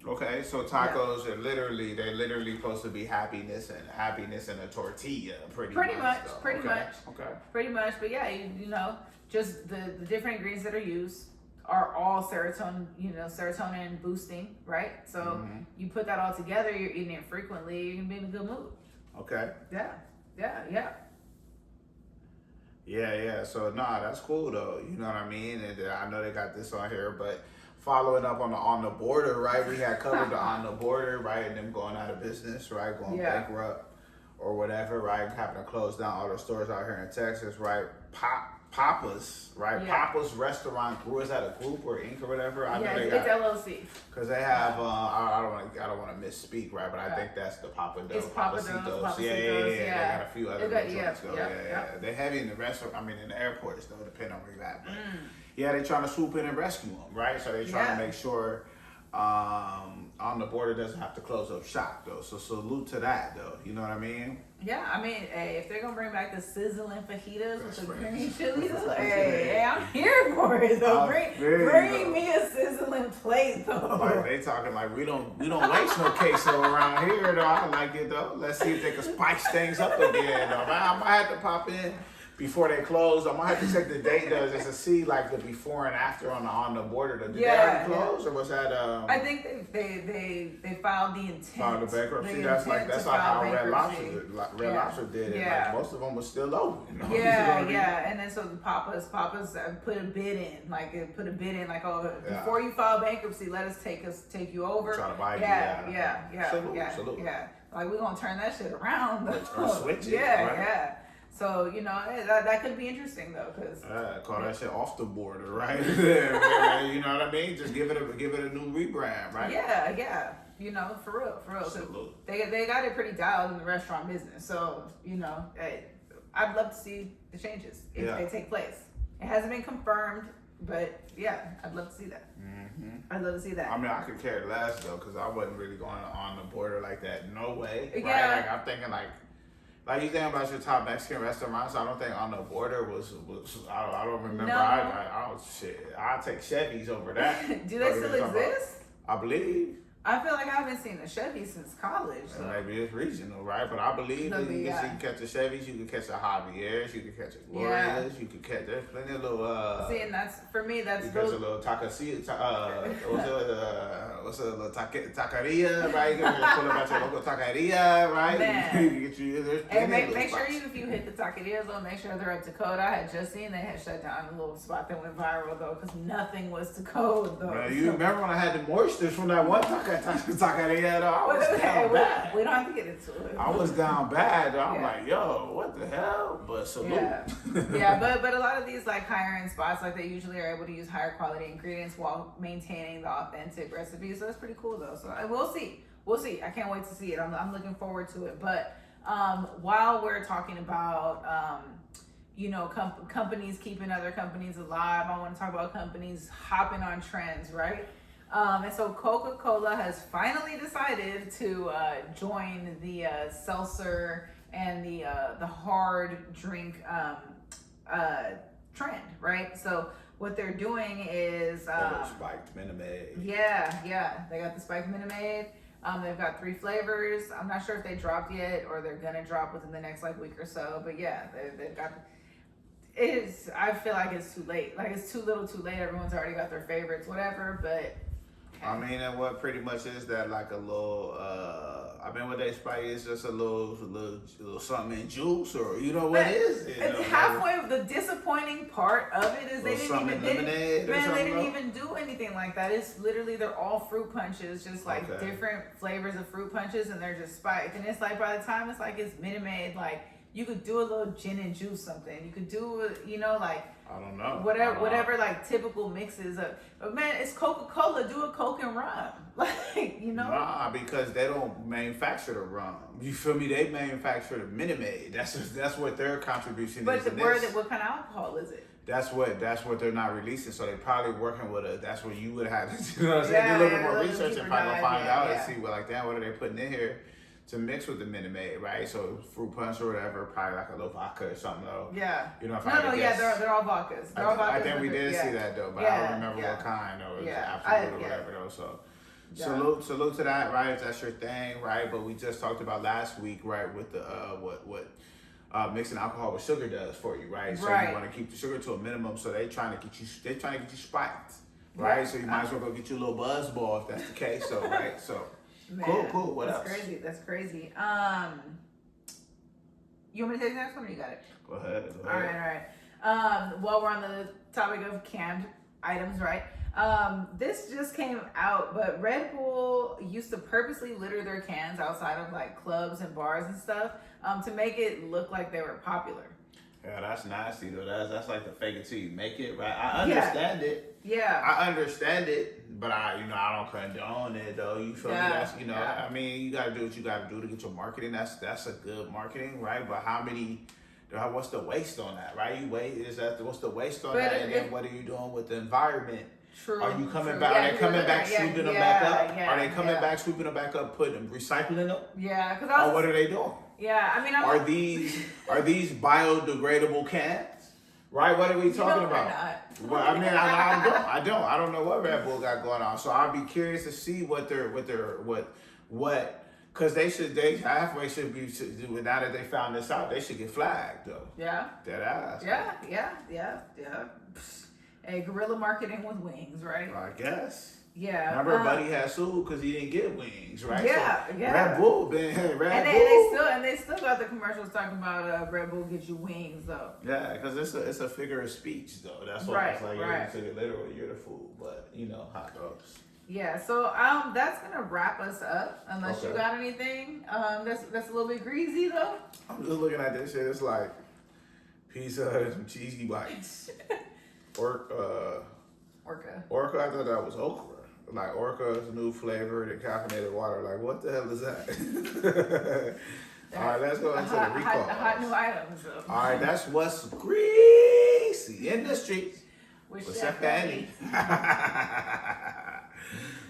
Okay, so tacos are literally supposed to be happiness in a tortilla, pretty much. Pretty much, but yeah, just the different ingredients that are used are all serotonin boosting, right? So you put that all together, you're eating it frequently, you're gonna be in a good mood. Okay. Yeah. So that's cool though. You know what I mean? And I know they got this on here, but following up on the border, right? We had covered the on the border, right? And them going out of business, right? Going bankrupt or whatever, right? Having to close down all the stores out here in Texas, right? Papa's, right? Yeah. Papa's Restaurant Group. Is that a group or Inc. or whatever? I know it's LLC. Because they have, I don't want to misspeak, right? But I think that's the Papados. It's Papados. Yeah. They got a few other joints. They're heavy in the restaurant. I mean, in the airports though, depending on where you're at. But they're trying to swoop in and rescue them, right? So they're trying to make sure On the border doesn't have to close up shop though. So salute to that though. You know what I mean? Yeah, I mean, hey, if they're gonna bring back the sizzling fajitas with the right. green chilies, hey, I'm here for it though. Bring me a sizzling plate though. Like they talking like we don't waste no queso around here though. I like it though. Let's see if they can spice things up again though. Man, I might have to pop in before they close. I might have to check the date though, just to see like the before and after on the border. Did they already close or was that? I think they filed the intent. Filed the bankruptcy. That's like how Red Lobster did it. Yeah. Like most of them were still open. You know? Yeah. And then so the Papa's put a bid in, before you file bankruptcy, let us take you over. Try to buy you. Yeah. Salute. Yeah. Like we're gonna turn that shit around. Or switch it. Yeah, right? yeah. So, that could be interesting though, because call that shit off the border, right? You know what I mean? Just give it a new rebrand, right? Yeah. For real. Salute. They got it pretty dialed in the restaurant business. So, hey, I'd love to see the changes if they take place. It hasn't been confirmed, but yeah, I'd love to see that. Mm-hmm. I'd love to see that. I mean, I could care less though, because I wasn't really going on the border like that. No way, right? Yeah. Like I'm thinking like you think about your top Mexican restaurants. I don't think on the border was I don't remember. No. I take Chevy's over that. Do they still exist? I believe. I feel like I haven't seen a Chevy since college. So. Maybe it's regional, right? But I believe that you can catch the Chevys, you can catch the Javier's, you can catch the Glorias, you can catch. There's plenty of little. See, and that's for me. That's you catch a little what's a little taqueria, right? You can pull up at your local taqueria, right? Man. You can get you. There's Hey, plenty of make little sure spots. if you hit the taquerias, though, make sure they're up to code. I had just seen they had shut down a little spot that went viral though, because nothing was to code though. Man, you remember when I had the moistures from that one taqueria? Though? I was down bad. We don't have to get into it. I was down bad. Though. I'm like, yo, what the hell? But salute. Yeah, but a lot of these like higher end spots, like they usually are able to use higher quality ingredients while maintaining the authentic recipes. So that's pretty cool though. So we'll see. I can't wait to see it. I'm looking forward to it. But while we're talking about companies keeping other companies alive, I want to talk about companies hopping on trends, right? And so Coca-Cola has finally decided to join the seltzer and the hard drink trend, right? So what they're doing is spiked Minute Maid. Yeah. They got the spiked Minute Maid. They've got 3 flavors. I'm not sure if they dropped yet or they're gonna drop within the next week or so. But yeah, they've got. I feel like it's too late. Like it's too little, too late. Everyone's already got their favorites, whatever. But I mean, and what pretty much is that like a little, what they spike is just a little something in juice or what is it? It's halfway of the disappointing part of it is they didn't even do anything like that. It's literally they're all fruit punches, just like different flavors of fruit punches, and they're just spiked. And it's like by the time it's Minute Maid, like you could do a little gin and juice something. You could do I don't know. Whatever like typical mixes of. But man, it's Coca-Cola. Do a Coke and rum, Nah, because they don't manufacture the rum. You feel me? They manufacture the Minute Maid. That's what their contribution is. But what kind of alcohol is it? That's what they're not releasing. So they're probably working with that's what you would have to do. You know what I'm saying? Do a little bit more research and probably find out and see what are they putting in here to mix with the Minute Maid, right? So fruit punch or whatever, probably like a little vodka or something though. Yeah. They're all vodkas. I think we did see that though, but I don't remember what kind though. It was absolute or whatever though. So salute to that, right? If that's your thing, right? But we just talked about last week, right, with the what mixing alcohol with sugar does for you, right? So you want to keep the sugar to a minimum. So they're trying to get you spiked, right? Yeah. So you might as well go get you a little buzz ball if that's the case. So right, so. Man, cool. What else? That's crazy. You want me to take the next one or you got it? Go ahead. All right. While we're on the topic of canned items, right? This just came out, but Red Bull used to purposely litter their cans outside of like clubs and bars and stuff to make it look like they were popular. Yeah, that's nasty though. That's like the fake it till you make it, right? I understand it. Yeah. I understand it, but I don't condone it though. You feel me? That's I mean, you gotta do what you gotta do to get your marketing. That's a good marketing, right? But what's the waste on that, right? What's the waste on that? And then what are you doing with the environment? True. Are you coming true. back? Yeah, Are they coming back, yeah, sweeping them yeah, back up? yeah, Are they coming yeah. back, sweeping them back up, putting recycling them? Yeah, because I Or was. what are they doing? Yeah, I mean, Are these biodegradable cans? Right? What are we talking they're about? not. Well, I mean, I don't know what Red Bull got going on. So I'd be curious to see what because they halfway should be now that they found this out, they should get flagged though. Yeah. Dead ass. Yeah. Hey, guerrilla marketing with wings, right? I guess. Yeah. Remember, Buddy had sued because he didn't get wings, right? Yeah, so yeah. Red Bull, man, They still got the commercials talking about Red Bull get you wings though. Yeah, because it's a figure of speech though. That's what it's like. You took it literally, you're the fool, but you know how it goes. Yeah, so that's gonna wrap us up. Unless you got anything that's a little bit greasy though. I'm just looking at this shit. It's like pizza and some cheesy bites. Orca. I thought that was okra. Like Orca's new flavor, the caffeinated water. Like what the hell is that? All right, let's go into the recall. Hot new items. All right, that's what's greasy in the streets. With Chef Andy.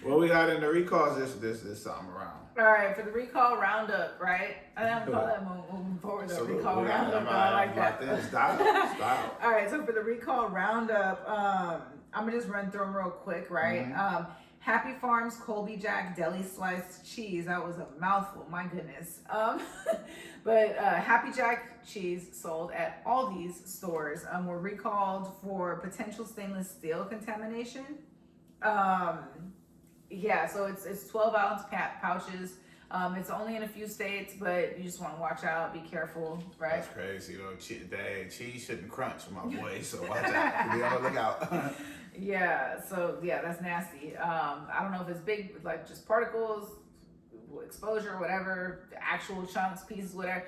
What we got in the recalls this time around. All right, for the recall roundup, right? I think I'm gonna call that moving forward. The recall roundup. I like that. Style. All right, so for the recall roundup, I'm gonna just run through them real quick, right? Mm-hmm. Happy Farms Colby Jack Deli Sliced Cheese. That was a mouthful, my goodness. But Happy Jack cheese sold at all these stores were recalled for potential stainless steel contamination. Yeah, so it's 12-ounce pouches. It's only in a few states, but you just want to watch out, be careful, right? That's crazy, though. Cheese shouldn't crunch, my boy, so watch out. Be on the lookout. Yeah, so yeah, that's nasty. I don't know if it's big, like just particles, exposure, whatever, actual chunks, pieces, whatever.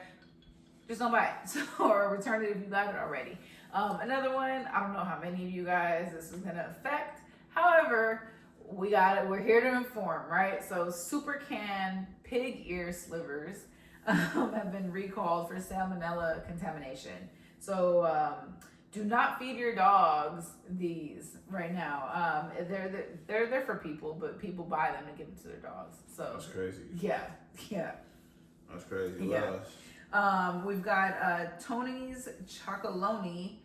Just don't buy it or return it if you got it already. Another one, I don't know how many of you guys this is gonna affect. However, we got it. We're here to inform, right? So Super Can pig ear slivers have been recalled for salmonella contamination. So do not feed your dogs these right now. They're for people, but people buy them and give them to their dogs. So that's crazy. Yeah. That's crazy. Yeah. We've got Tony's Chocolonely.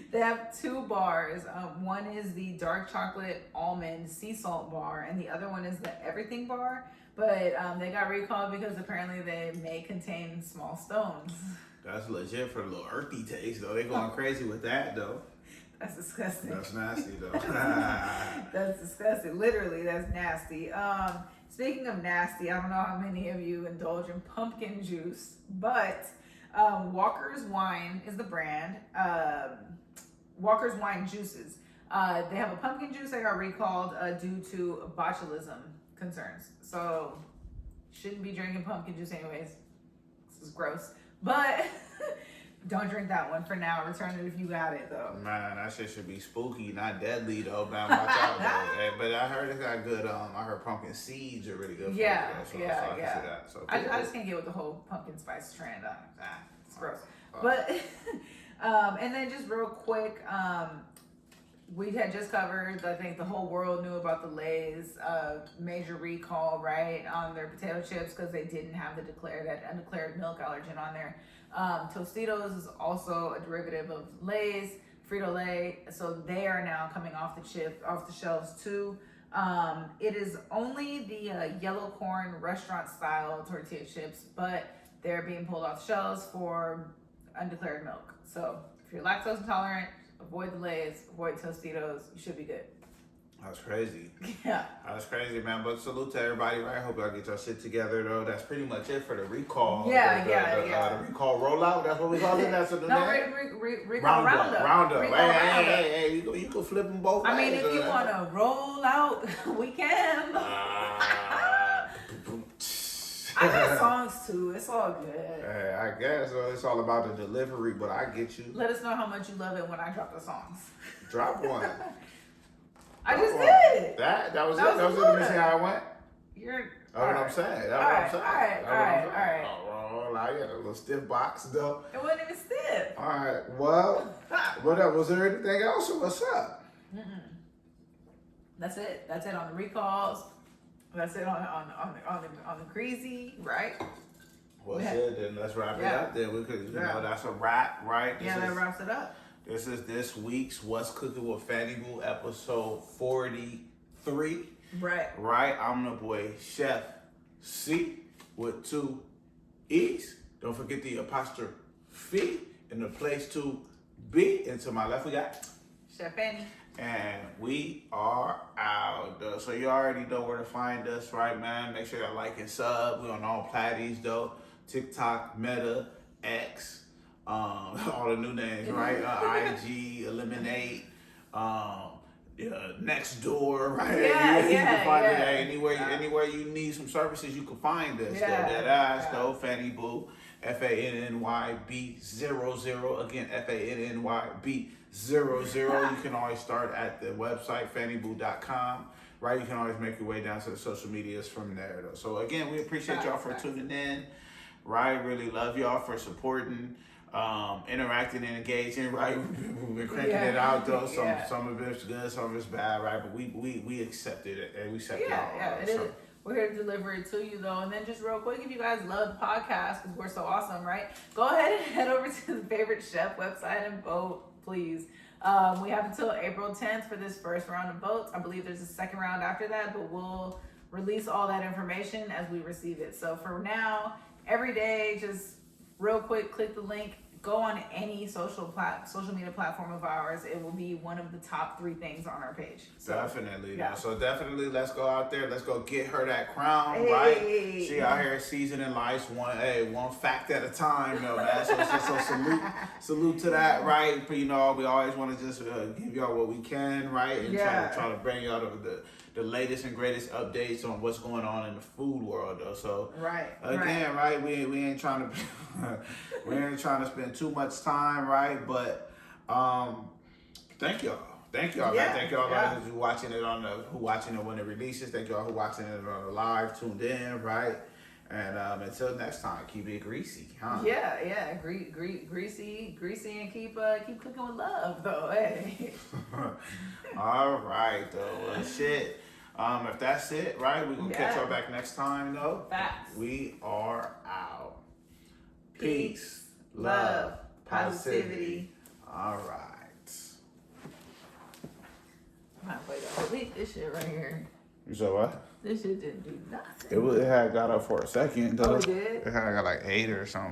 They have two bars. One is the dark chocolate almond sea salt bar, and the other one is the everything bar. But they got recalled because apparently they may contain small stones. That's legit for a little earthy taste, though. They going crazy with that, though. That's disgusting. That's nasty, though. That's disgusting. Literally, that's nasty. Speaking of nasty, I don't know how many of you indulge in pumpkin juice, but Walker's Wine is the brand. Walker's Wine Juices. They have a pumpkin juice that got recalled due to botulism concerns. So, shouldn't be drinking pumpkin juice anyways. This is gross. But don't drink that one for now. Return it if you got it, though. Man, that shit should be spooky, not deadly, though. Man, watch out, though. Hey, but I heard it got good. I heard pumpkin seeds are really good. Yeah. So I just can't get with the whole pumpkin spice trend. It's gross. But and then just real quick, we had just covered. I think the whole world knew about the Lay's major recall, right, on their potato chips because they didn't have that undeclared milk allergen on there. Tostitos is also a derivative of Lay's, Frito-Lay, so they are now coming off the shelves too. It is only the yellow corn restaurant style tortilla chips, but they're being pulled off the shelves for undeclared milk. So if you're lactose intolerant, avoid the Lay's, avoid Tostitos, you should be good. That's crazy. Yeah. That's crazy, man. But salute to everybody, right? Hope y'all get your shit together, though. That's pretty much it for the recall. Yeah. The recall rollout, that's what we call it? That's what the name? Recall roundup. Hey, you can flip them both ways. I mean, if you want to roll out, we can. I got songs too. It's all good. Hey, I guess it's all about the delivery, but I get you. Let us know how much you love it when I drop the songs. Drop one. I just did. That was it. That was it. Let me see how it went. That's what I'm saying. All right. Oh, I got a little stiff box though. It wasn't even stiff. All right. Well, what up? Was there anything else or what's up? That's it. That's it on the recalls. That's it on the greasy, right? Well, shit, then let's wrap it up. Then we could, you know, that's a wrap, right? That wraps it up. This is this week's What's Cooking with Fanny Boo, episode 43. Right. I'm the boy Chef C with 2 E's. Don't forget the apostrophe in the place to be. And to my left, we got Chef Fanny. And we are out, though. So you already know where to find us, right, man? Make sure you like and sub. We on all platties, though. TikTok, Meta, X, all the new names, right? IG, Eliminate, Next Door, right? You can find it anywhere you need some services, you can find us. That ass, though, Fanny Boo, FANNYB00. Again, FANNYB00. You can always start at the website, fannyboo.com. Right, you can always make your way down to the social medias from there, though. So again, we appreciate y'all for tuning in. Right, really love y'all for supporting, interacting and engaging. Right, we've been cranking it out though. Some of it's good, some of it's bad. Right, but we accepted it and we accept it all. It is. We're here to deliver it to you though. And then just real quick, if you guys love the podcast because we're so awesome, right? Go ahead and head over to the favorite chef website and vote, please. We have until April 10th for this first round of votes. I believe there's a second round after that, but we'll release all that information as we receive it. So for now, every day, just real quick, click the link. Go on any social media platform of ours. It will be one of the top 3 things on our page. So, definitely. Yeah. So definitely, let's go out there. Let's go get her that crown, right? She out here seasoning life one fact at a time, though, man. So salute to that, right? But, you know, we always want to just give y'all what we can, right? And try to bring y'all the latest and greatest updates on what's going on in the food world, though. So again, right? We ain't trying to spend too much time, right? But thank y'all, man. Thank y'all guys who watching it when it releases. Thank y'all who watching it on the live, tuned in, right? And until next time, keep it greasy, huh? Greasy, and keep cooking with love, though. Hey. All right, though. Well, shit. If that's it, right, we're going to catch y'all back next time, though. Facts. We are out. Peace, love, positivity. All right. Delete this shit right here. You said what? This shit didn't do nothing. It had got up for a second, though. Oh, it did? It had got like 8 or something.